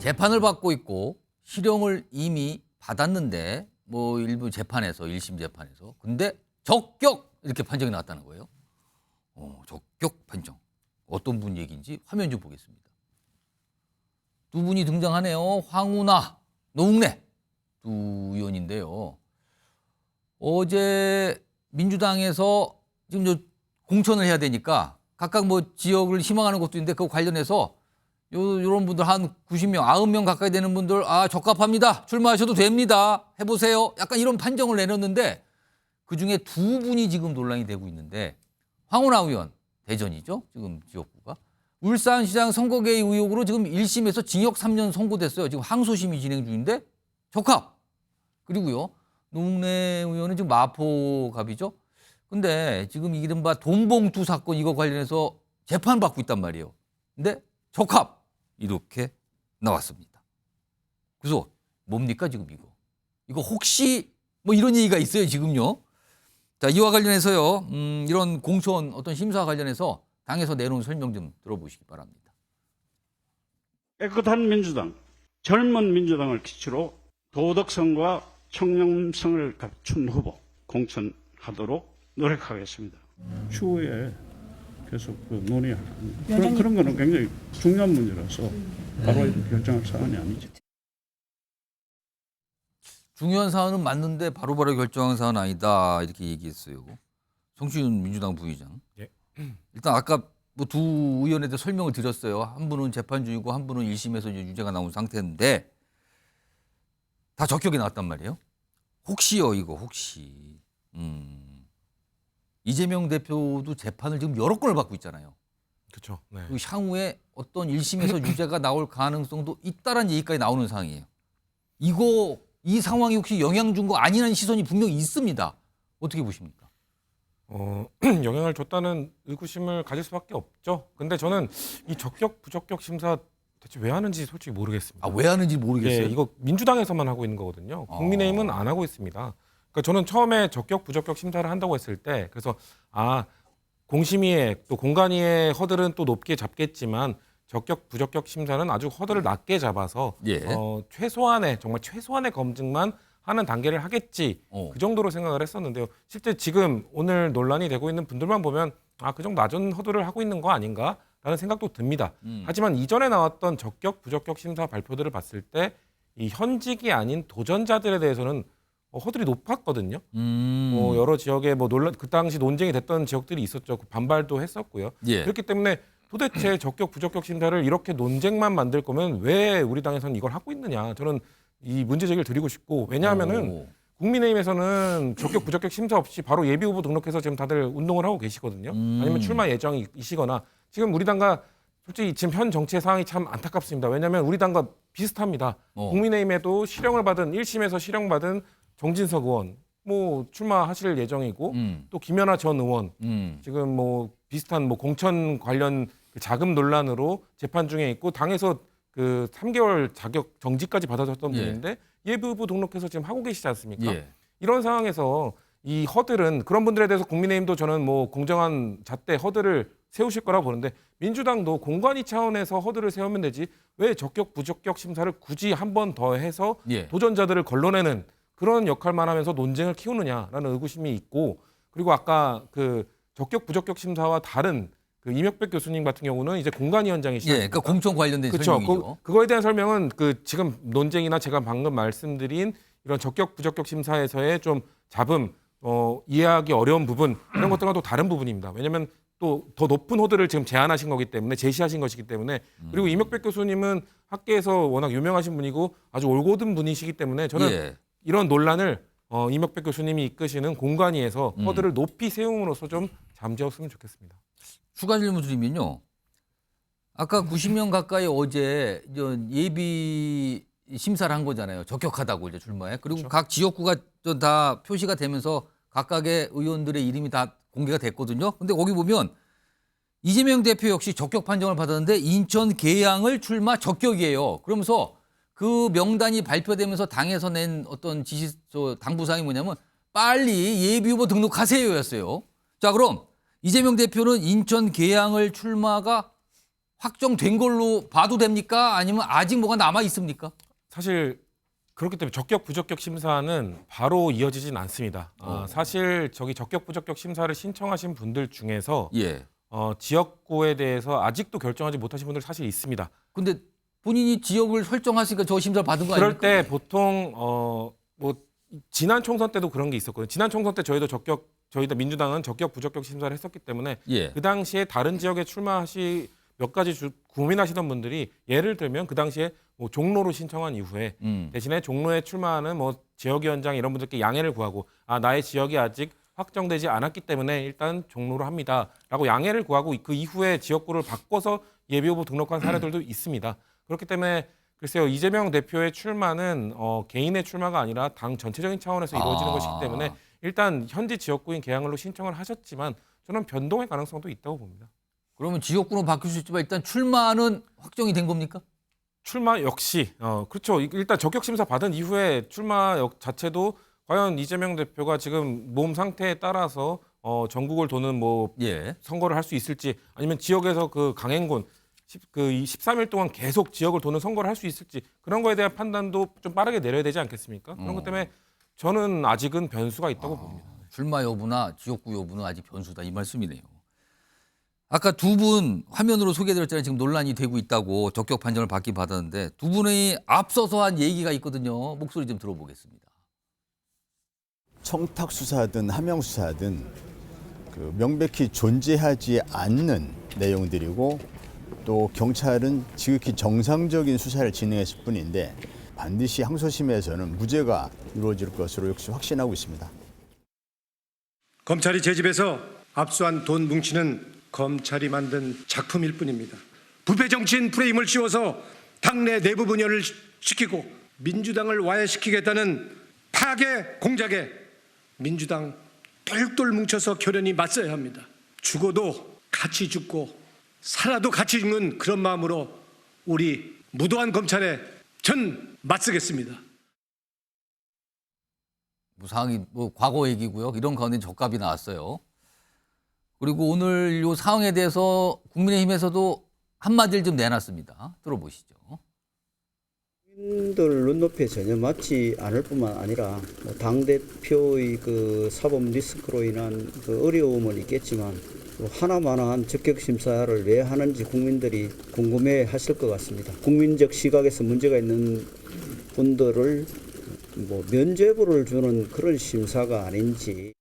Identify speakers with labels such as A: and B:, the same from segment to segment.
A: 재판을 받고 있고 실형을 이미 받았는데 뭐 일부 재판에서 1심 재판에서 근데 적격 이렇게 판정이 나왔다는 거예요. 적격 판정. 어떤 분 얘기인지 화면 좀 보겠습니다. 두 분이 등장하네요. 황운하, 노웅래 두 의원인데요. 어제 민주당에서 지금 공천을 해야 되니까 각각 뭐 지역을 희망하는 것도 있는데 그거 관련해서 요런 분들 한 90명, 90명 가까이 되는 분들 적합합니다. 출마하셔도 됩니다. 해보세요. 약간 이런 판정을 내렸는데 그중에 두 분이 지금 논란이 되고 있는데 황운하 의원, 대전이죠. 지금 지역구가. 울산시장 선거개입 의혹으로 지금 1심에서 징역 3년 선고됐어요. 지금 항소심이 진행 중인데 적합. 그리고요. 노웅래 의원은 지금 마포갑이죠. 근데 지금 이른바 돈봉투 사건 이거 관련해서 재판받고 있단 말이에요. 근데 적합. 이렇게 나왔습니다. 그래서 뭡니까 지금 이거? 이거 혹시 뭐 이런 얘기가 있어요 지금요. 자, 이와 관련해서요. 이런 공천 어떤 심사와 관련해서 당에서 내놓은 설명 좀 들어보시기 바랍니다.
B: 깨끗한 민주당, 젊은 민주당을 기초로 도덕성과 청렴성을 갖춘 후보 공천하도록 노력하겠습니다. 추후에 계속 논의하는 그런 거는 굉장히 중요한 문제라서 바로 이렇게 결정할 사안이 아니죠.
A: 중요한 사안은 맞는데 바로바로 결정한 사안은 아니다 이렇게 얘기했어요. 정치윤 민주당 부의장.
C: 예.
A: 일단 아까 뭐 두 의원에 대해 설명을 드렸어요. 한 분은 재판 중이고 한 분은 1심에서 이제 유죄가 나온 상태인데 다 적격이 나왔단 말이에요. 혹시요 이거 혹시 이재명 대표도 재판을 지금 여러 건을 받고 있잖아요.
C: 그렇죠. 네.
A: 그 향후에 어떤 1심에서 유죄가 나올 가능성도 있다라는 얘기까지 나오는 상황이에요. 이 상황이 혹시 영향 준 거 아니라는 시선이 분명히 있습니다. 어떻게 보십니까?
C: 영향을 줬다는 의구심을 가질 수밖에 없죠. 근데 저는 이 적격 부적격 심사 대체 왜 하는지 솔직히 모르겠습니다.
A: 왜 하는지 모르겠어요.
C: 예, 이거 민주당에서만 하고 있는 거거든요. 국민의힘은 안 하고 있습니다. 그러니까 저는 처음에 적격 부적격 심사를 한다고 했을 때 그래서 공심위의 또 공간위의 허들은 또 높게 잡겠지만 적격 부적격 심사는 아주 허들을 낮게 잡아서
A: 예.
C: 정말 최소한의 검증만 하는 단계를 하겠지 그 정도로 생각을 했었는데요. 실제 지금 오늘 논란이 되고 있는 분들만 보면 그 정도 낮은 허들을 하고 있는 거 아닌가라는 생각도 듭니다. 하지만 이전에 나왔던 적격 부적격 심사 발표들을 봤을 때 이 현직이 아닌 도전자들에 대해서는 허들이 높았거든요. 여러 지역에 그 당시 논쟁이 됐던 지역들이 있었죠. 반발도 했었고요.
A: 예.
C: 그렇기 때문에 도대체 적격 부적격 심사를 이렇게 논쟁만 만들 거면 왜 우리 당에서는 이걸 하고 있느냐. 저는 이 문제 제기를 드리고 싶고 왜냐하면은 국민의힘에서는 적격 부적격 심사 없이 바로 예비 후보 등록해서 지금 다들 운동을 하고 계시거든요. 아니면 출마 예정이시거나 지금 우리 당과 솔직히 지금 현 정치의 상황이 참 안타깝습니다. 왜냐하면 우리 당과 비슷합니다. 국민의힘에도 실형을 받은 1심에서 실형받은 정진석 의원 출마하실 예정이고 또 김연아 전 의원 지금 비슷한 공천 관련 자금 논란으로 재판 중에 있고 당에서 그 3개월 자격 정지까지 받아줬던 분인데 예비 후보 등록해서 지금 하고 계시지 않습니까?
A: 예.
C: 이런 상황에서 이 허들은 그런 분들에 대해서 국민의힘도 저는 공정한 잣대 허들을 세우실 거라고 보는데 민주당도 공관위 차원에서 허들을 세우면 되지 왜 적격 부적격 심사를 굳이 한 번 더 해서 도전자들을 걸러내는 그런 역할만 하면서 논쟁을 키우느냐라는 의구심이 있고 그리고 아까 그 적격 부적격 심사와 다른 그 이명백 교수님 같은 경우는 이제 공관위원장이시죠.
A: 그러니까 공천 관련된 설명이죠.
C: 그거에 대한 설명은 지금 논쟁이나 제가 방금 말씀드린 이런 적격 부적격 심사에서의 좀 잡음, 이해하기 어려운 부분 이런 것들과 또 다른 부분입니다. 왜냐하면 또 더 높은 호들을 지금 제안하신 거기 때문에 제시하신 것이기 때문에 그리고 이명백 교수님은 학계에서 워낙 유명하신 분이고 아주 올곧은 분이시기 때문에 저는 이런 논란을 이명백 교수님이 이끄시는 공관위에서 허들을 높이 세움으로써 좀 잠재웠으면 좋겠습니다.
A: 추가 질문 드리면요. 아까 90명 가까이 어제 예비 심사를 한 거잖아요. 적격하다고 이제 출마에. 그리고
C: 그렇죠.
A: 각 지역구가 다 표시가 되면서 각각의 의원들의 이름이 다 공개가 됐거든요. 근데 거기 보면 이재명 대표 역시 적격 판정을 받았는데 인천 계양을 출마 적격이에요. 그러면서 그 명단이 발표되면서 당에서 낸 어떤 당부사항이 뭐냐면 빨리 예비 후보 등록하세요였어요. 자, 그럼 이재명 대표는 인천 계양을 출마가 확정된 걸로 봐도 됩니까? 아니면 아직 뭐가 남아 있습니까?
C: 사실 그렇기 때문에 적격 부적격 심사는 바로 이어지진 않습니다. 사실 저기 적격 부적격 심사를 신청하신 분들 중에서
A: 예.
C: 지역구에 대해서 아직도 결정하지 못하신 분들 사실 있습니다.
A: 근데 본인이 지역을 설정하시니까 저 심사를 받은 거
C: 그럴
A: 아닙니까?
C: 때 보통 뭐 지난 총선 때도 그런 게 있었거든요. 지난 총선 때 저희도 민주당은 적격 부적격 심사를 했었기 때문에
A: 예.
C: 그 당시에 다른 지역에 몇 가지 고민하시던 분들이 예를 들면 그 당시에 뭐 종로로 신청한 이후에 대신에 종로에 출마하는 뭐 지역위원장 이런 분들께 양해를 구하고 나의 지역이 아직 확정되지 않았기 때문에 일단 종로로 합니다라고 양해를 구하고 그 이후에 지역구를 바꿔서 예비후보 등록한 사례들도 있습니다. 그렇기 때문에 글쎄요, 이재명 대표의 출마는 개인의 출마가 아니라 당 전체적인 차원에서 이루어지는 것이기 때문에 일단 현지 지역구인 계양을로 신청을 하셨지만 저는 변동의 가능성도 있다고 봅니다.
A: 그러면 지역구는 바뀔 수 있지만 일단 출마는 확정이 된 겁니까?
C: 출마 역시 그렇죠. 일단 적격 심사 받은 이후에 출마 자체도 과연 이재명 대표가 지금 몸 상태에 따라서 전국을 도는 뭐
A: 예.
C: 선거를 할 수 있을지 아니면 지역에서 그 강행군 이 13일 동안 계속 지역을 도는 선거를 할 수 있을지 그런 거에 대한 판단도 좀 빠르게 내려야 되지 않겠습니까? 그런 것 때문에 저는 아직은 변수가 있다고 봅니다.
A: 출마 여부나 지역구 여부는 아직 변수다 이 말씀이네요. 아까 두 분 화면으로 소개해드렸잖아요. 지금 논란이 되고 있다고 적격 판정을 받긴 받았는데 두 분이 앞서서 한 얘기가 있거든요. 목소리 좀 들어보겠습니다.
D: 청탁 수사든 함영 수사든 그 명백히 존재하지 않는 내용들이고 또 경찰은 지극히 정상적인 수사를 진행했을 뿐인데 반드시 항소심에서는 무죄가 이루어질 것으로 역시 확신하고 있습니다.
E: 검찰이 제 집에서 압수한 돈 뭉치는 검찰이 만든 작품일 뿐입니다. 부패 정치인 프레임을 씌워서 당내 내부 분열을 시키고 민주당을 와해시키겠다는 파괴 공작에 민주당 똘똘 뭉쳐서 결연히 맞서야 합니다. 죽어도 같이 죽고 살아도 같이 죽는 그런 마음으로 우리 무도한 검찰에 전 맞서겠습니다.
A: 상황이 뭐 과거 얘기고요. 이런 가운데 적합이 나왔어요. 그리고 오늘 이 상황에 대해서 국민의힘에서도 한마디를 좀 내놨습니다. 들어보시죠.
F: 국민들 눈높이에 전혀 맞지 않을 뿐만 아니라 당대표의 그 사법 리스크로 인한 그 어려움은 있겠지만 하나만한 적격 심사를 왜 하는지 국민들이 궁금해 하실 것 같습니다. 국민적 시각에서 문제가 있는 분들을 뭐 면죄부를 주는 그런 심사가 아닌지.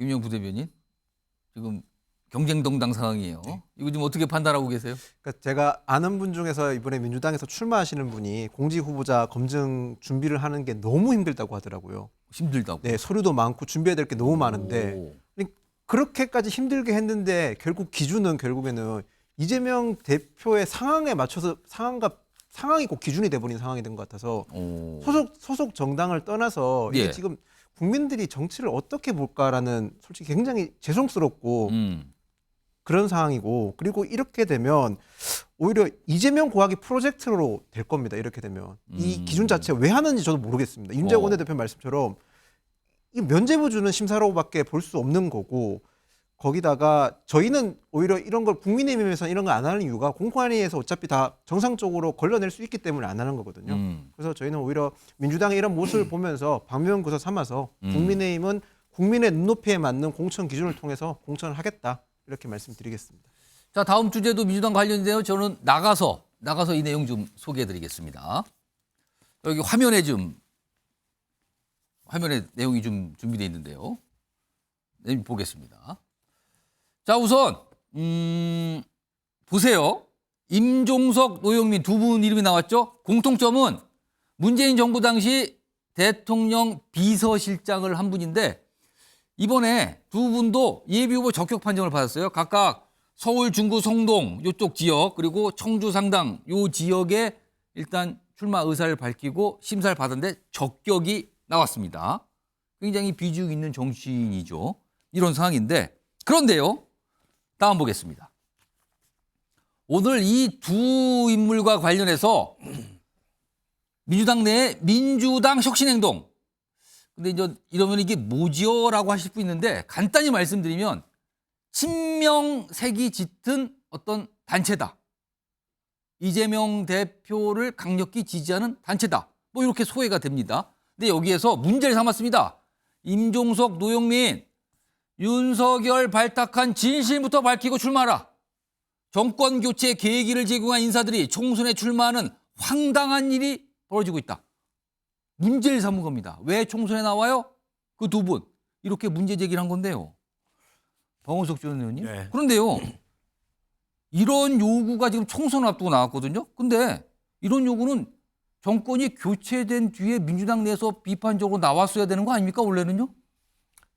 A: 김영 부대변인 지금 경쟁 동당 상황이에요. 이거 좀 어떻게 판단하고 계세요?
G: 그러니까 제가 아는 분 중에서 이번에 민주당에서 출마하시는 분이 공직 후보자 검증 준비를 하는 게 너무 힘들다고 하더라고요.
A: 힘들다고.
G: 네, 서류도 많고 준비해야 될 게 너무 많은데
A: 오.
G: 그렇게까지 힘들게 했는데 결국 기준은 결국에는 이재명 대표의 상황에 맞춰서 상황이 꼭 기준이 돼버린 상황이 된 것 같아서
A: 오.
G: 소속 정당을 떠나서 이게
A: 예.
G: 지금 국민들이 정치를 어떻게 볼까라는 솔직히 굉장히 죄송스럽고 그런 상황이고 그리고 이렇게 되면 오히려 이재명 고하기 프로젝트로 될 겁니다. 이렇게 되면 이 기준 자체가 왜 하는지 저도 모르겠습니다. 윤재욱 원내대표 말씀처럼 이 면죄부 주는 심사로밖에 볼 수 없는 거고 거기다가 저희는 오히려 이런 걸 국민의힘에서는 이런 걸 안 하는 이유가 공관위에서 어차피 다 정상적으로 걸러낼 수 있기 때문에 안 하는 거거든요. 그래서 저희는 오히려 민주당의 이런 모습을 보면서 방면구서 삼아서 국민의힘은 국민의 눈높이에 맞는 공천 기준을 통해서 공천을 하겠다 이렇게 말씀드리겠습니다.
A: 자, 다음 주제도 민주당 관련인데요. 저는 나가서 이 내용 좀 소개해드리겠습니다. 여기 화면에 내용이 좀 준비되어 있는데요. 내용 보겠습니다. 자, 우선 보세요. 임종석, 노영민 두 분 이름이 나왔죠. 공통점은 문재인 정부 당시 대통령 비서실장을 한 분인데 이번에 두 분도 예비후보 적격 판정을 받았어요. 각각 서울 중구 성동 이쪽 지역 그리고 청주 상당 이 지역에 일단 출마 의사를 밝히고 심사를 받았는데 적격이 나왔습니다. 굉장히 비중 있는 정치인이죠. 이런 상황인데 그런데요. 다음 보겠습니다. 오늘 이 두 인물과 관련해서 민주당 내에 민주당 혁신행동. 근데 이제 이러면 이게 뭐지요라고 하실 분 있는데 간단히 말씀드리면 친명색이 짙은 어떤 단체다. 이재명 대표를 강력히 지지하는 단체다. 뭐 이렇게 소외가 됩니다. 근데 여기에서 문제를 삼았습니다. 임종석, 노영민, 윤석열 발탁한 진실부터 밝히고 출마하라. 정권 교체 계기를 제공한 인사들이 총선에 출마하는 황당한 일이 벌어지고 있다. 문제를 삼은 겁니다. 왜 총선에 나와요? 그 두 분. 이렇게 문제 제기를 한 건데요. 박원석 전 의원님.
C: 네.
A: 그런데요. 이런 요구가 지금 총선을 앞두고 나왔거든요. 근데 이런 요구는 정권이 교체된 뒤에 민주당 내에서 비판적으로 나왔어야 되는 거 아닙니까? 원래는요?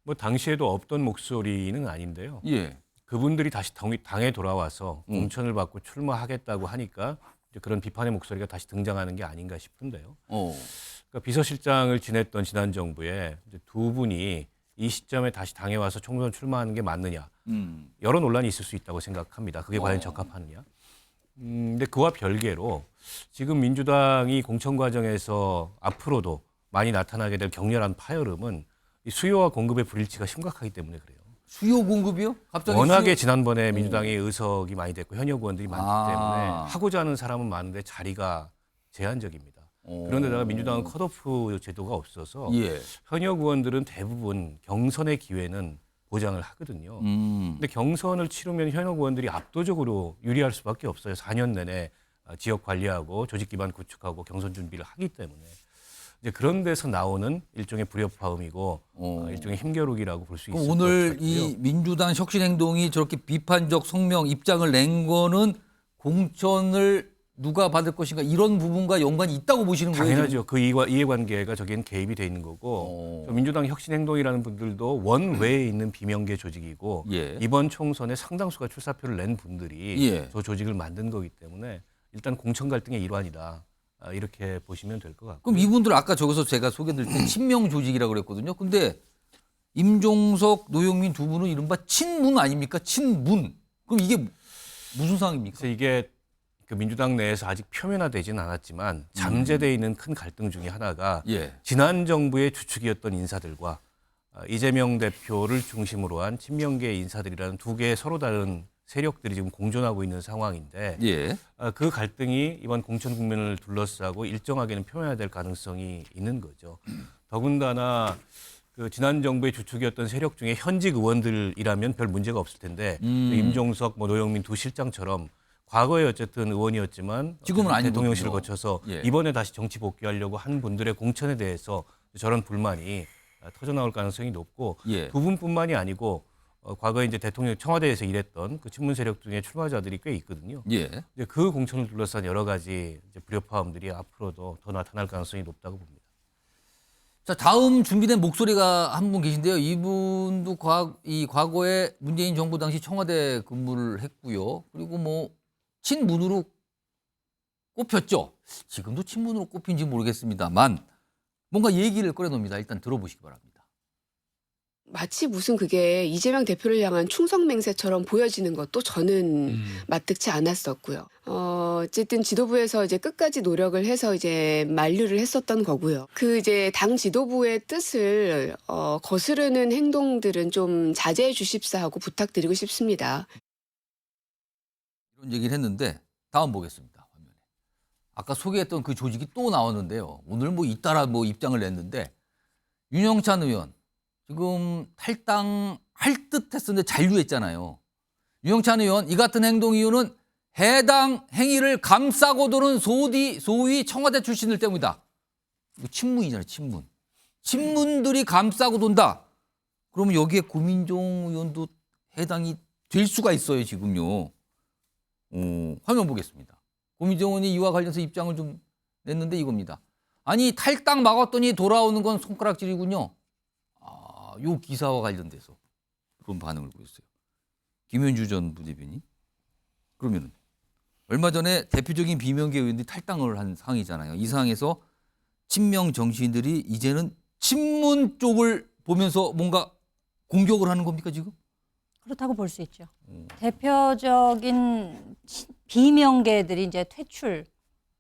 H: 뭐 당시에도 없던 목소리는 아닌데요.
A: 예.
H: 그분들이 다시 당에 돌아와서 공천을 받고 출마하겠다고 하니까 이제 그런 비판의 목소리가 다시 등장하는 게 아닌가 싶은데요. 그러니까 비서실장을 지냈던 지난 정부에 이제 두 분이 이 시점에 다시 당에 와서 총선 출마하는 게 맞느냐. 여러 논란이 있을 수 있다고 생각합니다. 그게 과연 적합하느냐. 근데 그와 별개로 지금 민주당이 공천 과정에서 앞으로도 많이 나타나게 될 격렬한 파열음은 이 수요와 공급의 불일치가 심각하기 때문에 그래요.
A: 수요 공급이요? 갑자기
H: 워낙에 지난번에 민주당의 의석이 많이 됐고 현역 의원들이 많기 때문에 하고자 하는 사람은 많은데 자리가 제한적입니다. 그런데다가 민주당은 컷오프 제도가 없어서
A: 예.
H: 현역 의원들은 대부분 경선의 기회는 보장을 하거든요. 근데 경선을 치르면 현역 의원들이 압도적으로 유리할 수밖에 없어요. 4년 내내 지역 관리하고 조직 기반 구축하고 경선 준비를 하기 때문에 이제 그런 데서 나오는 일종의 불협화음이고 일종의 힘겨루기라고 볼 수 있을 것
A: 오늘
H: 같고요.
A: 이 민주당 혁신행동이 저렇게 비판적 성명 입장을 낸 거는 공천을 누가 받을 것인가 이런 부분과 연관이 있다고 보시는 거예요?
H: 당연하죠. 그 이해관계가 저기엔 개입이 돼 있는 거고 저 민주당 혁신행동이라는 분들도 원외에 있는 비명계 조직이고
A: 예.
H: 이번 총선에 상당수가 출사표를 낸 분들이
A: 예.
H: 저 조직을 만든 거기 때문에 일단 공천 갈등의 일환이다. 이렇게 보시면 될 것 같고.
A: 그럼 이분들 아까 저기서 제가 소개드릴 때 친명 조직이라고 그랬거든요. 근데 임종석, 노영민 두 분은 이른바 친문 아닙니까? 친문. 그럼 이게 무슨 상황입니까?
H: 그래서 이게 그 민주당 내에서 아직 표면화되지는 않았지만 잠재되어 있는 큰 갈등 중에 하나가
A: 예.
H: 지난 정부의 주축이었던 인사들과 이재명 대표를 중심으로 한 친명계 인사들이라는 두 개의 서로 다른 세력들이 지금 공존하고 있는 상황인데
A: 예.
H: 그 갈등이 이번 공천 국면을 둘러싸고 일정하게는 표면화될 가능성이 있는 거죠. 더군다나 그 지난 정부의 주축이었던 세력 중에 현직 의원들이라면 별 문제가 없을 텐데 임종석, 노영민 두 실장처럼 과거에 어쨌든 의원이었지만
A: 지금은 아닌
H: 대통령실을
A: 거군요.
H: 거쳐서
A: 예.
H: 이번에 다시 정치 복귀하려고 한 분들의 공천에 대해서 저런 불만이 터져나올 가능성이 높고
A: 예.
H: 두 분뿐만이 아니고 과거에 이제 대통령 청와대에서 일했던 그 친문 세력 중에 출마자들이 꽤 있거든요.
A: 예.
H: 이제 그 공천을 둘러싼 여러 가지 이제 불협화음들이 앞으로도 더 나타날 가능성이 높다고 봅니다.
A: 자, 다음 준비된 목소리가 한 분 계신데요. 이분도 과거에 문재인 정부 당시 청와대 근무를 했고요. 그리고 뭐 친문으로 꼽혔죠. 지금도 친문으로 꼽힌지 모르겠습니다만 뭔가 얘기를 꺼내놉니다. 일단 들어보시기 바랍니다.
I: 마치 무슨 그게 이재명 대표를 향한 충성맹세처럼 보여지는 것도 저는 마뜩치 않았었고요. 어쨌든 지도부에서 이제 끝까지 노력을 해서 이제 만류를 했었던 거고요. 그 이제 당 지도부의 뜻을 거스르는 행동들은 좀 자제해 주십사 하고 부탁드리고 싶습니다.
A: 이런 얘기를 했는데 다음 보겠습니다. 화면에. 아까 소개했던 그 조직이 또 나왔는데요. 오늘 뭐 잇따라 뭐 입장을 냈는데 윤영찬 의원 지금 탈당할 듯 했었는데 잔류했잖아요. 윤영찬 의원 이 같은 행동 이유는 해당 행위를 감싸고 도는 소위 청와대 출신들 때문이다. 이거 친문이잖아요. 친문. 친문들이 감싸고 돈다. 그러면 여기에 고민정 의원도 해당이 될 수가 있어요. 지금요. 화면 보겠습니다. 고민정 의원이 이와 관련해서 입장을 좀 냈는데 이겁니다. 아니 탈당 막았더니 돌아오는 건 손가락질이군요. 요 기사와 관련돼서 그런 반응을 보였어요. 김현주 전 부대변인. 그러면 얼마 전에 대표적인 비명계 의원들이 탈당을 한 상황이잖아요. 이 상황에서 친명 정치인들이 이제는 친문 쪽을 보면서 뭔가 공격을 하는 겁니까 지금?
J: 그렇다고 볼 수 있죠. 대표적인 비명계들이 이제 퇴출,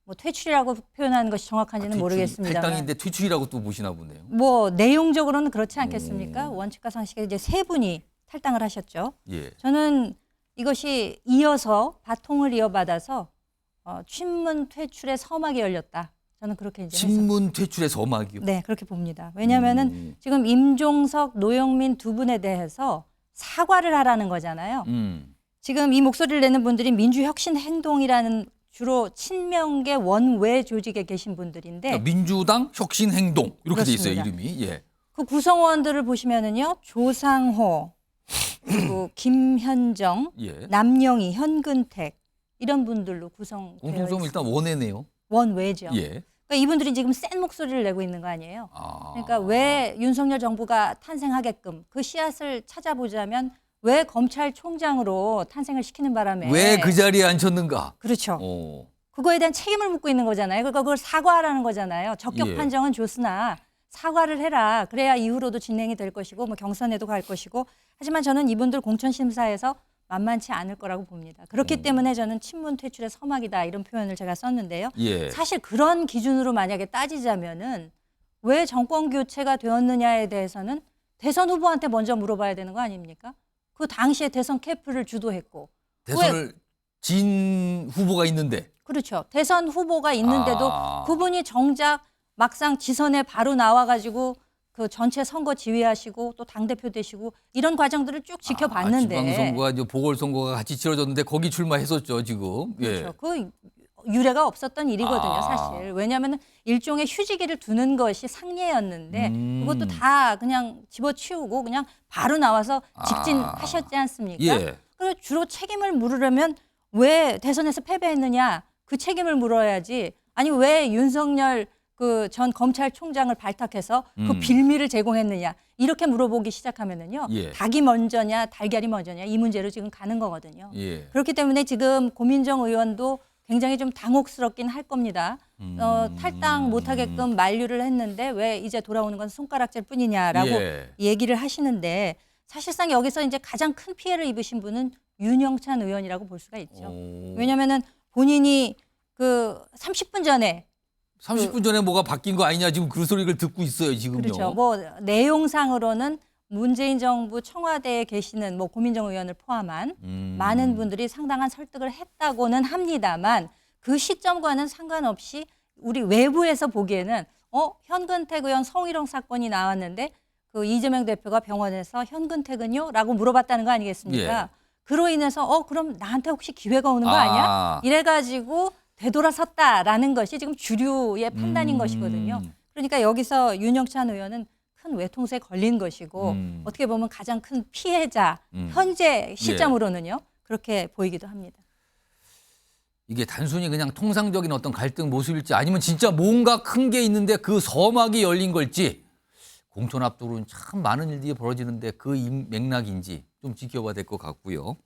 J: 뭐 퇴출이라고 표현하는 것이 정확한지는 모르겠습니다만.
A: 탈당인데 퇴출이라고 또 보시나 보네요.
J: 뭐 내용적으로는 그렇지 않겠습니까? 원칙과 상식에 이제 세 분이 탈당을 하셨죠.
A: 예.
J: 저는 이것이 이어서 바통을 이어받아서 친문 퇴출의 서막이 열렸다. 저는 그렇게 이제
A: 친문 퇴출의 서막이요.
J: 네, 그렇게 봅니다. 왜냐하면은 지금 임종석, 노영민 두 분에 대해서 사과를 하라는 거잖아요. 지금 이 목소리를 내는 분들이 민주혁신행동이라는 주로 친명계 원외 조직에 계신 분들인데
A: 그러니까 민주당 혁신행동 이렇게 돼 있어요,
J: 그렇습니다.
A: 이름이. 예.
J: 그 구성원들을 보시면은요, 조상호, 그리고 김현정,
A: 예.
J: 남영희, 현근택 이런 분들로 구성되어
A: 공통점은
J: 있습니다.
A: 일단 원외네요.
J: 원외죠.
A: 예.
J: 그러니까 이분들이 지금 센 목소리를 내고 있는 거 아니에요.
A: 아.
J: 그러니까 왜 윤석열 정부가 탄생하게끔 그 씨앗을 찾아보자면 왜 검찰총장으로 탄생을 시키는 바람에
A: 왜 그 자리에 앉혔는가?
J: 그렇죠.
A: 어.
J: 그거에 대한 책임을 묻고 있는 거잖아요. 그러니까 그걸 사과하라는 거잖아요. 적격
A: 예.
J: 판정은 좋으나 사과를 해라. 그래야 이후로도 진행이 될 것이고 뭐 경선에도 갈 것이고. 하지만 저는 이분들 공천심사에서 만만치 않을 거라고 봅니다. 그렇기 때문에 저는 친문 퇴출의 서막이다 이런 표현을 제가 썼는데요.
A: 예.
J: 사실 그런 기준으로 만약에 따지자면은 왜 정권 교체가 되었느냐에 대해서는 대선 후보한테 먼저 물어봐야 되는 거 아닙니까? 그 당시에 대선 캠프를 주도했고
A: 대선을 진 후보가 있는데.
J: 그렇죠. 대선 후보가 있는데도
A: 아.
J: 그분이 정작 막상 지선에 바로 나와가지고 그 전체 선거 지휘하시고 또 당대표 되시고 이런 과정들을 쭉 지켜봤는데.
A: 지방선거와 이제 보궐선거가 같이 치러졌는데 거기 출마했었죠, 지금.
J: 그렇죠.
A: 예.
J: 그 유례가 없었던 일이거든요,
A: 아.
J: 사실. 왜냐하면 일종의 휴지기를 두는 것이 상례였는데 그것도 다 그냥 집어치우고 그냥 바로 나와서 직진하셨지 않습니까?
A: 예.
J: 그리고 주로 책임을 물으려면 왜 대선에서 패배했느냐 그 책임을 물어야지. 아니 왜 윤석열 그 전 검찰총장을 발탁해서 그 빌미를 제공했느냐 이렇게 물어보기 시작하면은요
A: 예.
J: 닭이 먼저냐 달걀이 먼저냐 이 문제로 지금 가는 거거든요.
A: 예.
J: 그렇기 때문에 지금 고민정 의원도 굉장히 좀 당혹스럽긴 할 겁니다. 탈당 못하게끔 만류를 했는데 왜 이제 돌아오는 건 손가락질 뿐이냐라고
A: 예.
J: 얘기를 하시는데 사실상 여기서 이제 가장 큰 피해를 입으신 분은 윤영찬 의원이라고 볼 수가 있죠. 왜냐하면은 본인이 그 30분 전에
A: 30분 전에 뭐가 바뀐 거 아니냐 지금 그 소리를 듣고 있어요, 지금요.
J: 그렇죠. 뭐 내용상으로는 문재인 정부 청와대에 계시는 뭐 고민정 의원을 포함한 많은 분들이 상당한 설득을 했다고는 합니다만 그 시점과는 상관없이 우리 외부에서 보기에는 현근택 의원 성희롱 사건이 나왔는데 그 이재명 대표가 병원에서 현근택은요? 라고 물어봤다는 거 아니겠습니까?
A: 예.
J: 그로 인해서 그럼 나한테 혹시 기회가 오는 거 아니야? 이래가지고 되돌아섰다라는 것이 지금 주류의 판단인 것이거든요. 그러니까 여기서 윤영찬 의원은 큰 외통수에 걸린 것이고 어떻게 보면 가장 큰 피해자 현재 시점으로는요. 그렇게 보이기도 합니다.
A: 이게 단순히 그냥 통상적인 어떤 갈등 모습일지 아니면 진짜 뭔가 큰 게 있는데 그 서막이 열린 걸지 공천 앞두고는 참 많은 일들이 벌어지는데 그 맥락인지 좀 지켜봐야 될 것 같고요.